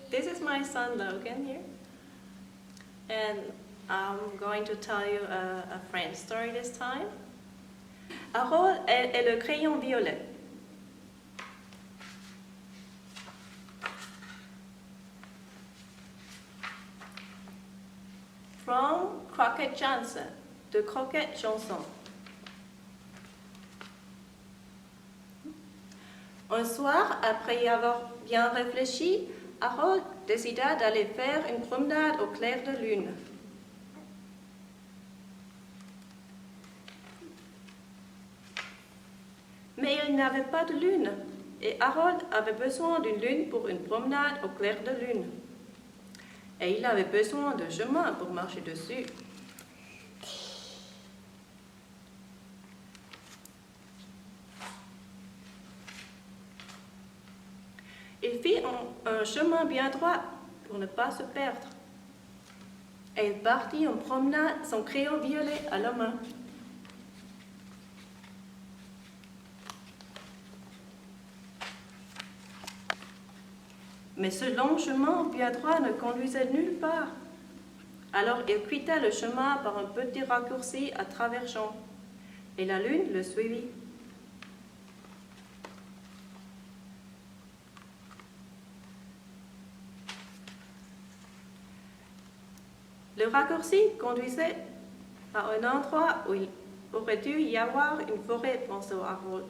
This is my son Logan here, and I'm going to tell you a French story this time. Harold est le crayon violet. From Crockett Johnson, de Crockett Johnson. Un soir, après y avoir bien réfléchi, Harold décida d'aller faire une promenade au clair de lune. Mais il n'avait pas de lune, et Harold avait besoin d'une lune pour une promenade au clair de lune. Et il avait besoin de chemin pour marcher dessus. Il fit un chemin bien droit pour ne pas se perdre. Et il partit en promenade, son crayon violet à la main. Mais ce long chemin bien droit ne conduisait nulle part. Alors il quitta le chemin par un petit raccourci à travers champs, et la lune le suivit. Le raccourci conduisait à un endroit où il aurait dû y avoir une forêt, pensait Harold.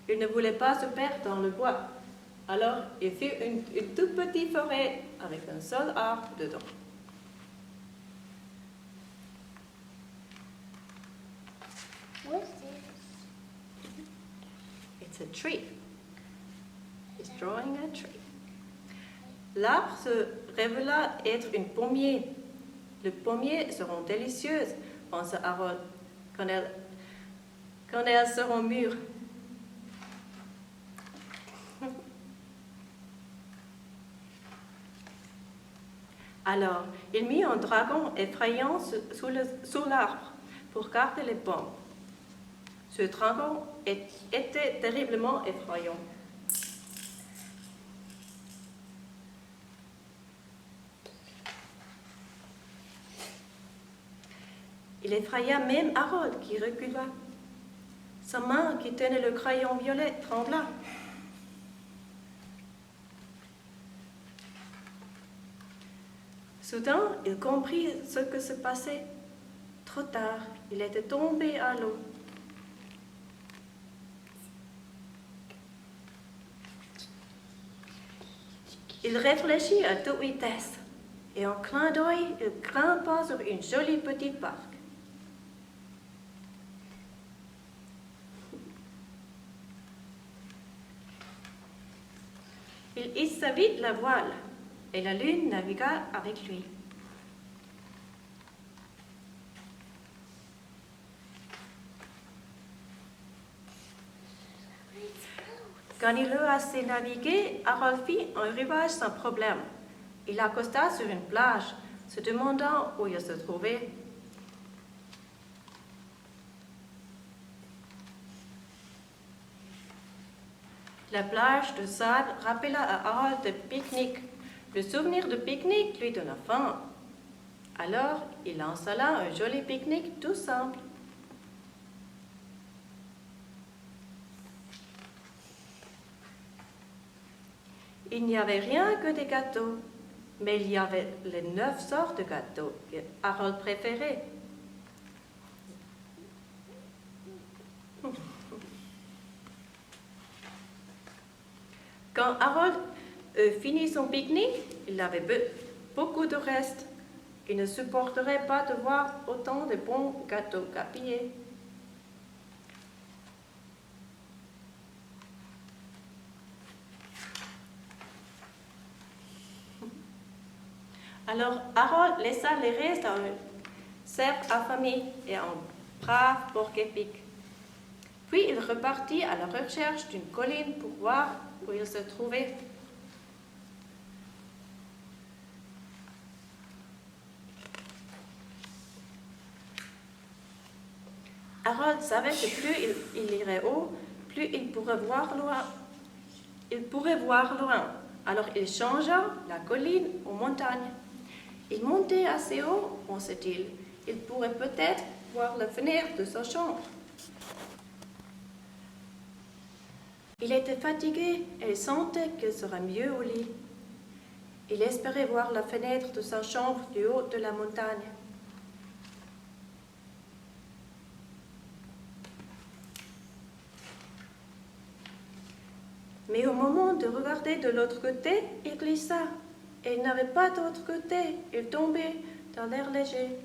Il ne voulait pas se perdre dans le bois. Alors, il fit une toute petite forêt avec un seul arbre dedans. What's this? It's a tree. He's drawing a tree. L'arbre se révéla être une pommier. Les pommiers seront délicieuses, pensa Harold, quand elles seront mûres. Alors, il mit un dragon effrayant sous l'arbre pour garder les pommes. Ce dragon était terriblement effrayant. Il effraya même Harold qui recula. Sa main qui tenait le crayon violet trembla. Soudain, il comprit ce que se passait. Trop tard, il était tombé à l'eau. Il réfléchit à toute vitesse et en clin d'œil, il grimpa sur une jolie petite barque. Il hissa vite la voile et la lune navigua avec lui. Quand il eut assez navigué, Harold fit un rivage sans problème. Il accosta sur une plage, se demandant où il se trouvait. La plage de sable rappela à Harold le pique-nique. Le souvenir de pique-nique lui donna faim. Alors, il installa un joli pique-nique tout simple. Il n'y avait rien que des gâteaux, mais il y avait les 9 sortes de gâteaux que Harold préférait. Quand Harold finit son pique-nique, il avait beaucoup de restes. Il ne supporterait pas de voir autant de bons gâteaux gaspillés. Alors Harold laissa les restes à un cerf affamé et un brave porc-épic. Puis il repartit à la recherche d'une colline pour voir où il se trouvait. Harold savait que plus il irait haut, plus il pourrait voir loin. Alors il changea la colline aux montagnes. Il montait assez haut, pensait-il. Il pourrait peut-être voir la fenêtre de sa chambre. Il était fatigué et sentait qu'il serait mieux au lit. Il espérait voir la fenêtre de sa chambre du haut de la montagne. Mais au moment de regarder de l'autre côté, il glissa. Et il n'avait pas d'autre côté. Il tombait dans l'air léger.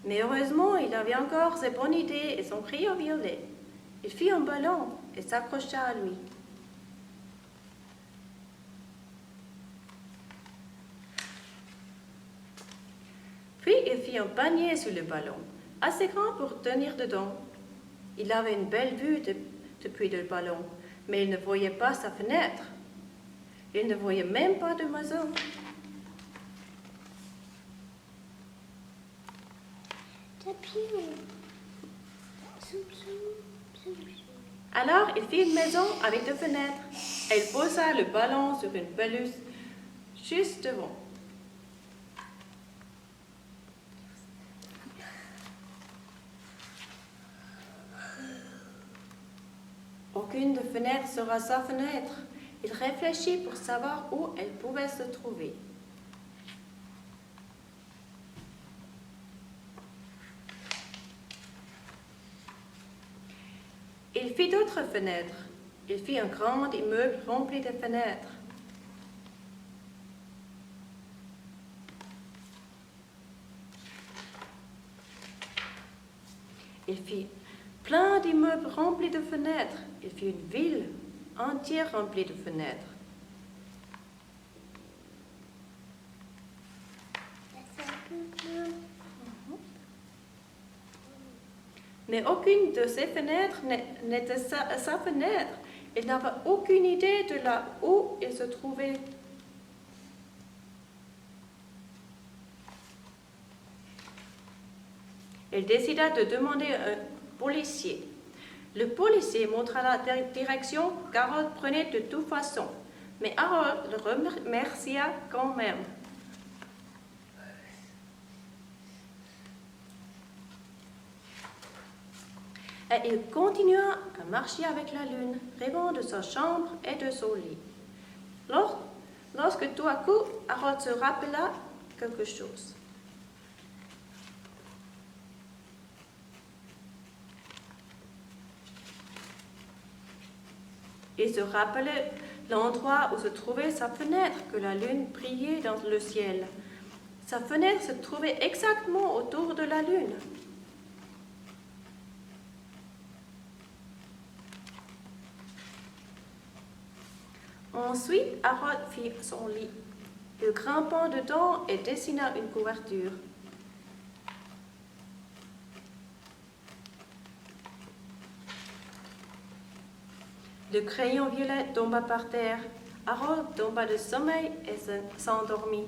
Mais heureusement, il avait encore ses bonnes idées et son crayon violet. Il fit un ballon et s'accrocha à lui. Puis il fit un panier sur le ballon, assez grand pour tenir dedans. Il avait une belle vue depuis le ballon, mais il ne voyait pas sa fenêtre. Il ne voyait même pas de maison. Alors, il fit une maison avec deux fenêtres et il posa le ballon sur une pelouse juste devant. Aucune des fenêtres sera sa fenêtre. Il réfléchit pour savoir où elle pouvait se trouver. Il fit d'autres fenêtres. Il fit un grand immeuble rempli de fenêtres. Il fit plein d'immeubles remplis de fenêtres. Il fit une ville entière remplie de fenêtres. Mais aucune de ces fenêtres n'était sa fenêtre. Il n'avait aucune idée de là où il se trouvait. Il décida de demander à un policier. Le policier montra la direction qu'Harold prenait de toute façon, mais Harold le remercia quand même. Et il continua à marcher avec la lune, rêvant de sa chambre et de son lit. Lorsque tout à coup, Harold se rappela quelque chose. Il se rappelait l'endroit où se trouvait sa fenêtre, que la lune brillait dans le ciel. Sa fenêtre se trouvait exactement autour de la lune. Ensuite, Harold fit son lit. Il grimpa dedans et dessina une couverture. Le crayon violet tomba par terre. Harold tomba de sommeil et s'endormit.